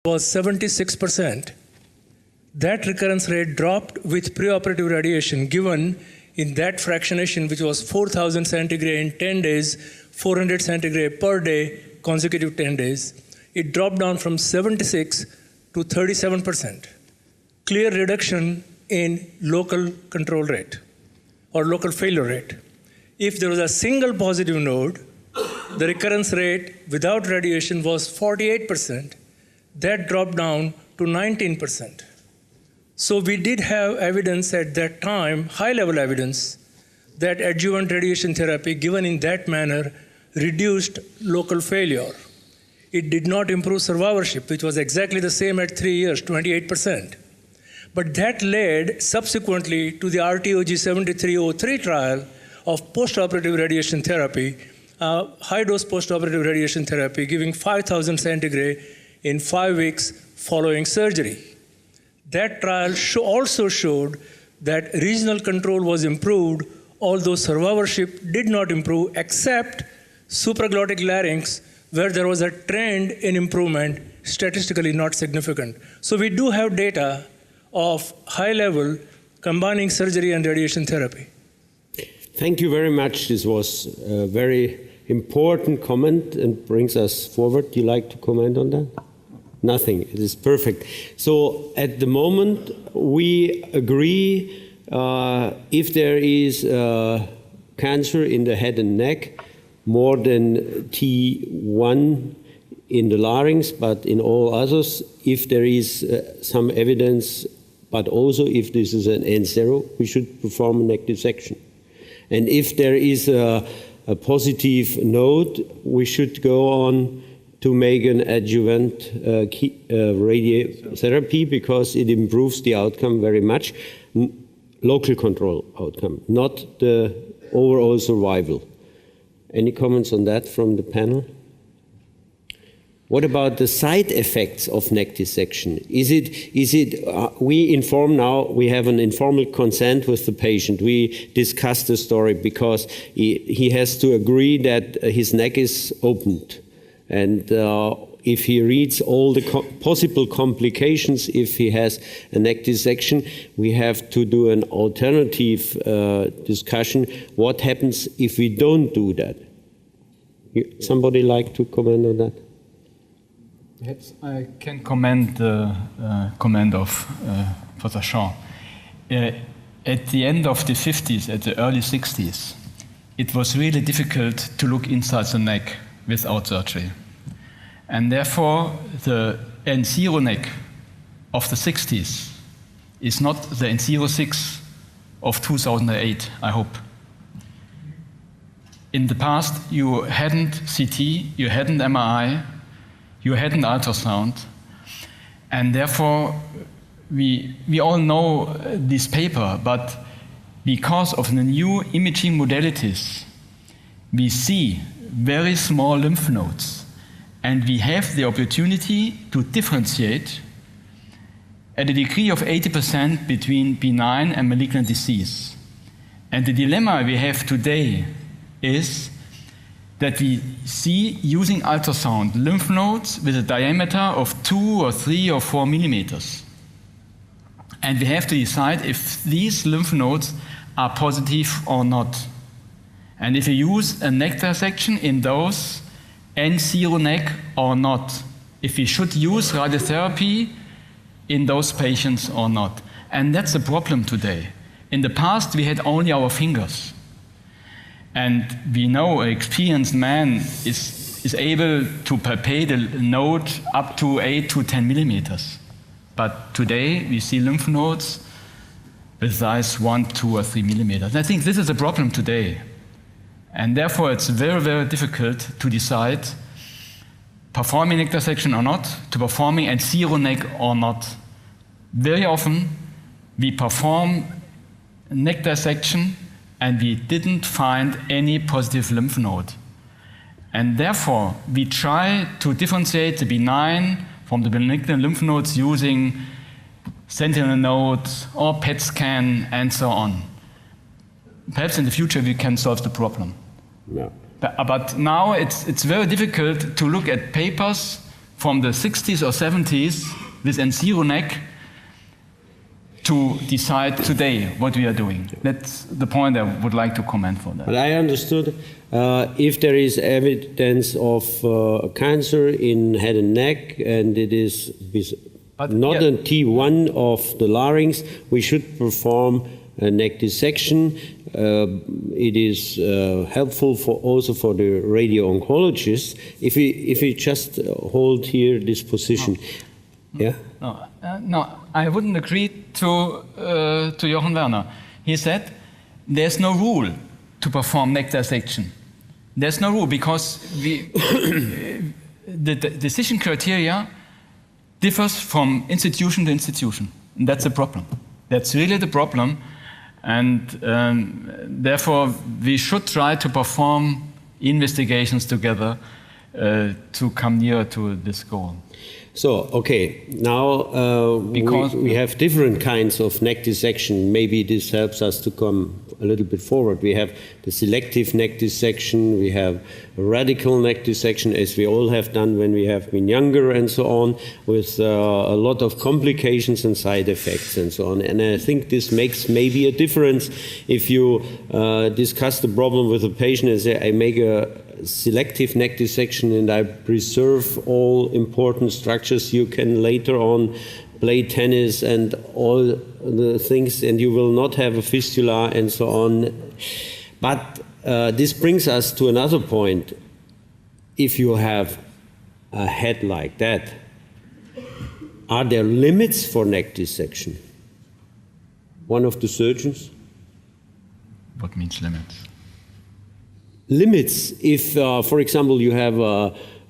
was 76%. That recurrence rate dropped with preoperative radiation given in that fractionation, which was 4,000 centigrade in 10 days, 400 centigrade per day, consecutive 10 days. It dropped down from 76 to 37%. Clear reduction in local control rate or local failure rate. If there was a single positive node, the recurrence rate without radiation was 48%. That dropped down to 19%. So we did have evidence at that time, high-level evidence, that adjuvant radiation therapy given in that manner reduced local failure. It did not improve survivorship, which was exactly the same at 3 years, 28%. But that led subsequently to the RTOG 7303 trial of postoperative radiation therapy, high-dose postoperative radiation therapy, giving 5,000 centigrade in 5 weeks following surgery. That trial also showed that regional control was improved, although survivorship did not improve, except supraglottic larynx, where there was a trend in improvement, statistically not significant. So we do have data of high level combining surgery and radiation therapy. Thank you very much. This was a very important comment and brings us forward. Do you like to comment on that? Nothing. It is perfect. So at the moment, we agree if there is cancer in the head and neck, more than T1 in the larynx, but in all others, if there is some evidence, but also if this is an N0, we should perform a neck dissection. And if there is a positive node, we should go on to make an adjuvant radiotherapy because it improves the outcome very much, local control outcome, not the overall survival. Any comments on that from the panel? What about the side effects of neck dissection? We inform now, we have an informal consent with the patient. We discuss the story because he has to agree that his neck is opened. And if he reads all the possible complications, if he has a neck dissection, we have to do an alternative discussion. What happens if we don't do that? Somebody like to comment on that? Perhaps I can comment the comment of Professor Shaw. At the end of the 50s, at the early 60s, it was really difficult to look inside the neck without surgery. And therefore, the N0 neck of the 60s is not the N06 of 2008, I hope. In the past, you hadn't CT, you hadn't MRI, you hadn't ultrasound, and therefore, we all know this paper, but because of the new imaging modalities, we see very small lymph nodes, and we have the opportunity to differentiate at a degree of 80% between benign and malignant disease. And the dilemma we have today is that we see, using ultrasound, lymph nodes with a diameter of 2 or 3 or 4 millimeters. And we have to decide if these lymph nodes are positive or not. And if we use a neck dissection in those N0 neck or not. If we should use radiotherapy in those patients or not. And that's the problem today. In the past, we had only our fingers. And we know an experienced man is able to palpate a node up to 8 to 10 millimeters. But today, we see lymph nodes with size 1, 2, or 3 millimeters. And I think this is a problem today. And therefore, it's very, very difficult to decide performing neck dissection or not, to performing N0 neck or not. Very often, we perform neck dissection and we didn't find any positive lymph node. And therefore, we try to differentiate the benign from the malignant lymph nodes using sentinel nodes or PET scan and so on. Perhaps in the future we can solve the problem. Yeah. But now it's very difficult to look at papers from the 60s or 70s with N0 neck to decide today what we are doing. That's the point I would like to comment for that. But I understood if there is evidence of cancer in head and neck and it is not a T1 of the larynx, we should perform a neck dissection. It is helpful also for the radio-oncologist if we just hold here this position. Yeah? No, I wouldn't agree to Jochen Werner. He said there's no rule to perform neck dissection. There's no rule because the decision criteria differs from institution to institution. And that's a problem. That's really the problem. And therefore, we should try to perform investigations together to come nearer to this goal. So, okay, now we have different kinds of neck dissection. Maybe this helps us to come a little bit forward. We have the selective neck dissection, we have a radical neck dissection, as we all have done when we have been younger and so on, with a lot of complications and side effects and so on. And I think this makes maybe a difference if you discuss the problem with a patient and say, I make a selective neck dissection and I preserve all important structures. You can later on play tennis and all the things, and you will not have a fistula and so on. But this brings us to another point. If you have a head like that, are there limits for neck dissection? One of the surgeons? What means limits? Limits. If, for example, you have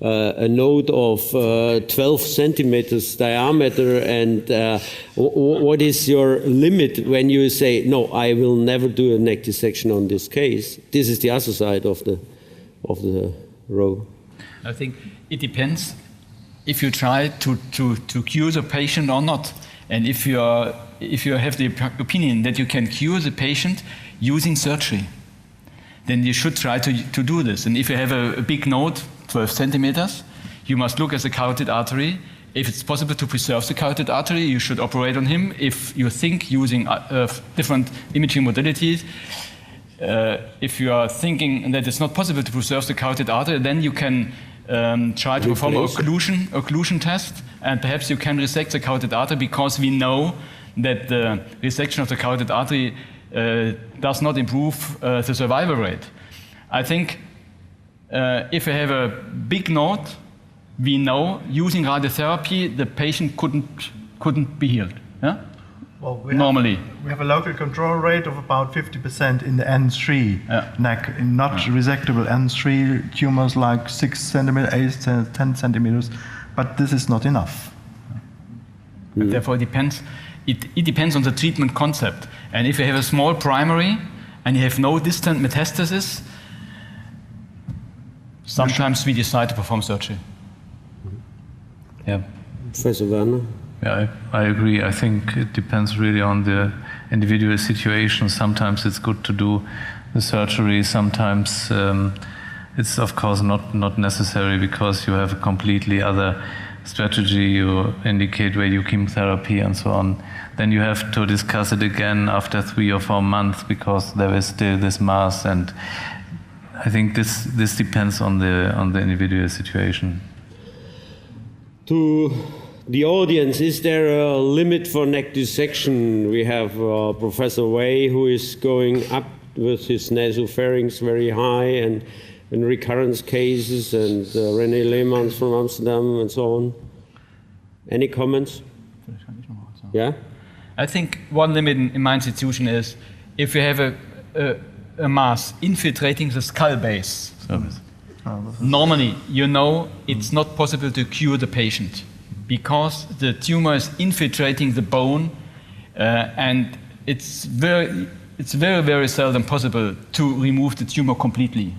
a node of 12 centimeters diameter, and what is your limit when you say, no, I will never do a neck dissection on this case? This is the other side of the row. I think it depends if you try to cure the patient or not. And if you have the opinion that you can cure the patient using surgery, then you should try to do this. And if you have a big node, 12 centimeters, you must look at the carotid artery. If it's possible to preserve the carotid artery, you should operate on him. If you think using different imaging modalities, if you are thinking that it's not possible to preserve the carotid artery, then you can try to perform an occlusion test, and perhaps you can resect the carotid artery, because we know that the resection of the carotid artery does not improve the survival rate. I think if you have a big node, we know using radiotherapy the patient couldn't be healed. Yeah? Well, normally. We have a local control rate of about 50% in the N3 neck, in not resectable N3 tumors like 6 centimeters, 8, 10 centimeters, but this is not enough. But therefore, it depends on the treatment concept. And if you have a small primary and you have no distant metastasis, sometimes we decide to perform surgery. Yeah. Professor Werner? Yeah, I agree. I think it depends really on the individual situation. Sometimes it's good to do the surgery. Sometimes it's of course not necessary, because you have a completely other strategy. You indicate radiochemotherapy and so on. Then you have to discuss it again after 3 or 4 months, because there is still this mass. And I think this depends on the individual situation. To the audience, is there a limit for neck dissection? We have Professor Wei, who is going up with his nasopharynx very high, and in recurrence cases, and René Lehmanns from Amsterdam, and so on. Any comments? Yeah? I think one limit in my institution is if you have a mass infiltrating the skull base. Normally, you know it's not possible to cure the patient, because the tumor is infiltrating the bone, and it's very, very seldom possible to remove the tumor completely.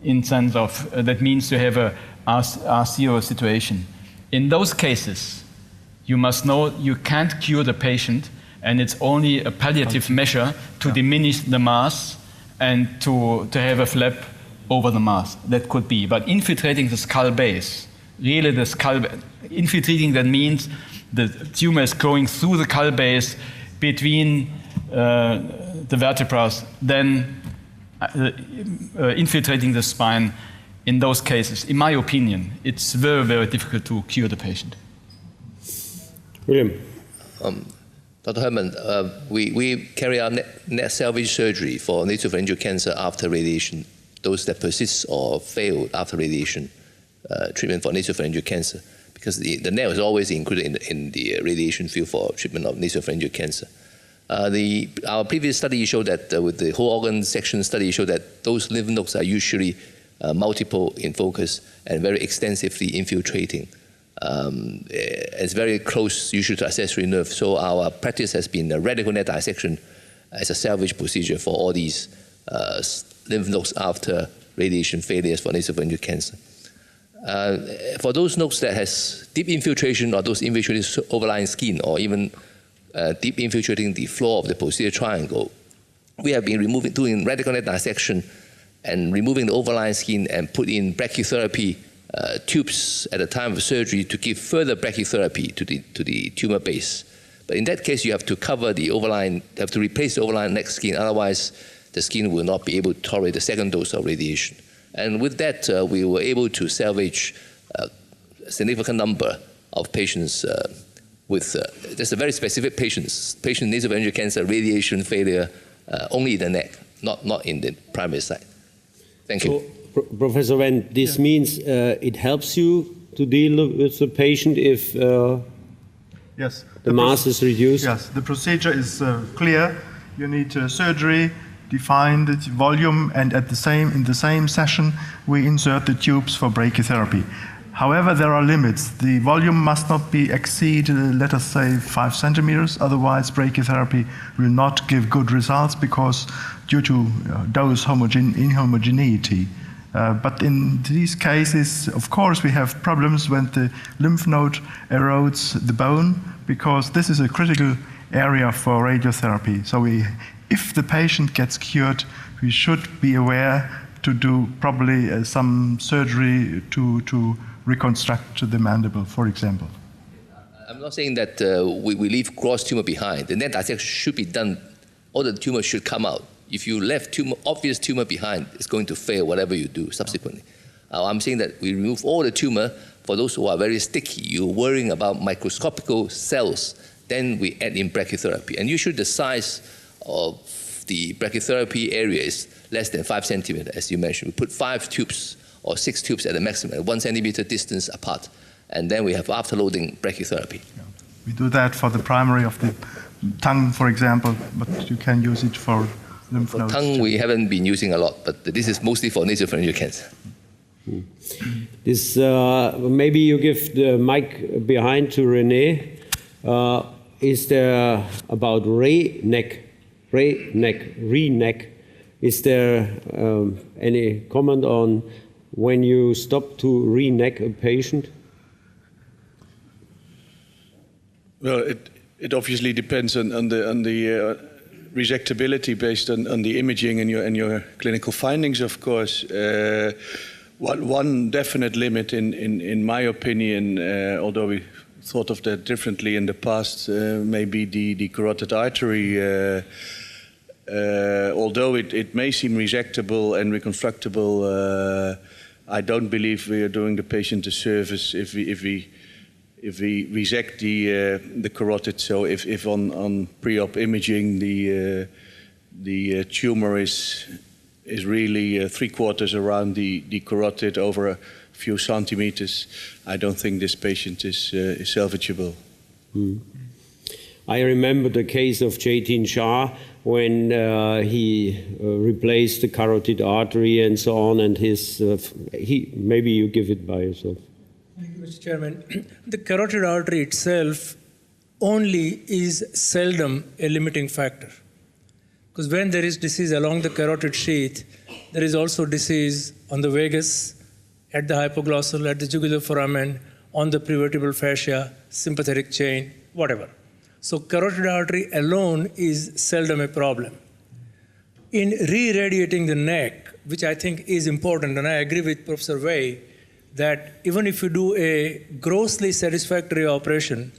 In sense of that means you have a R0 situation. In those cases, you must know you can't cure the patient, and it's only a palliative measure to diminish the mass and to have a flap over the mass. That could be. But infiltrating the skull base, really the skull infiltrating. That means the tumor is going through the skull base between the vertebrae, then infiltrating the spine. In those cases, in my opinion, it's very, very difficult to cure the patient. William. Dr. Herman, we carry out net salvage surgery for nasopharyngeal cancer after radiation, those that persist or fail after radiation treatment for nasopharyngeal cancer, because the net is always included in the radiation field for treatment of nasopharyngeal cancer. Our previous study showed that with the whole organ section study showed that those lymph nodes are usually multiple in focus and very extensively infiltrating. It's very close usually to accessory nerve. So our practice has been a radical net dissection as a salvage procedure for all these lymph nodes after radiation failures for nasopharyngeal cancer. For those nodes that has deep infiltration or those infiltrating overlying skin or even deep infiltrating the floor of the posterior triangle, we have been doing radical net dissection and removing the overlying skin and put in brachytherapy tubes at the time of surgery to give further brachytherapy to the tumor base. But in that case, you have to cover the overlying, have to replace the overlying neck skin, otherwise the skin will not be able to tolerate the second dose of radiation. And with that, we were able to salvage a significant number of patients with just a very specific patients, patient nasopharyngeal cancer, radiation failure, only in the neck, not in the primary side. Thank you. Professor Wendt, this means it helps you to deal with the patient if yes, the mass is reduced? Yes, the procedure is clear. You need surgery, define the volume, and in the same session, we insert the tubes for brachytherapy. However, there are limits. The volume must not exceed, let us say, 5 centimeters. Otherwise, brachytherapy will not give good results because due to dose inhomogeneity. But in these cases, of course, we have problems when the lymph node erodes the bone because this is a critical area for radiotherapy. So if the patient gets cured, we should be aware to do probably some surgery to reconstruct the mandible, for example. I'm not saying that we leave gross tumor behind. The net dissection should be done. All the tumor should come out. If you left obvious tumor behind, it's going to fail whatever you do subsequently. I'm saying that we remove all the tumor. For those who are very sticky, you're worrying about microscopical cells, then we add in brachytherapy. And usually the size of the brachytherapy area is less than 5 centimeters, as you mentioned. We put 5 tubes or 6 tubes at the maximum, at 1 centimeter distance apart. And then we have afterloading brachytherapy. Yeah. We do that for the primary of the tongue, for example, but you can use it for lymph nodes. For tongue, we haven't been using a lot, but this is mostly for nasopharyngeal cancer. This, maybe you give the mic behind to René. Is there about re-neck, is there any comment on when you stop to re-neck a patient? Well, it obviously depends on the resectability based on the imaging and your clinical findings, of course. One definite limit, in my opinion, although we thought of that differently in the past, may be the carotid artery. Although it may seem resectable and reconstructable, I don't believe we are doing the patient a service if we resect the carotid. So if on pre-op imaging the tumor is really 3/4 around the carotid over a few centimeters, I don't think this patient is salvageable. I remember the case of Jatin Shah when he replaced the carotid artery and so on, and maybe you give it by yourself. Thank you, Mr. Chairman. The carotid artery itself only is seldom a limiting factor. Because when there is disease along the carotid sheath, there is also disease on the vagus, at the hypoglossal, at the jugular foramen, on the prevertebral fascia, sympathetic chain, whatever. So carotid artery alone is seldom a problem. In re-radiating the neck, which I think is important, and I agree with Professor Wei, that even if you do a grossly satisfactory operation,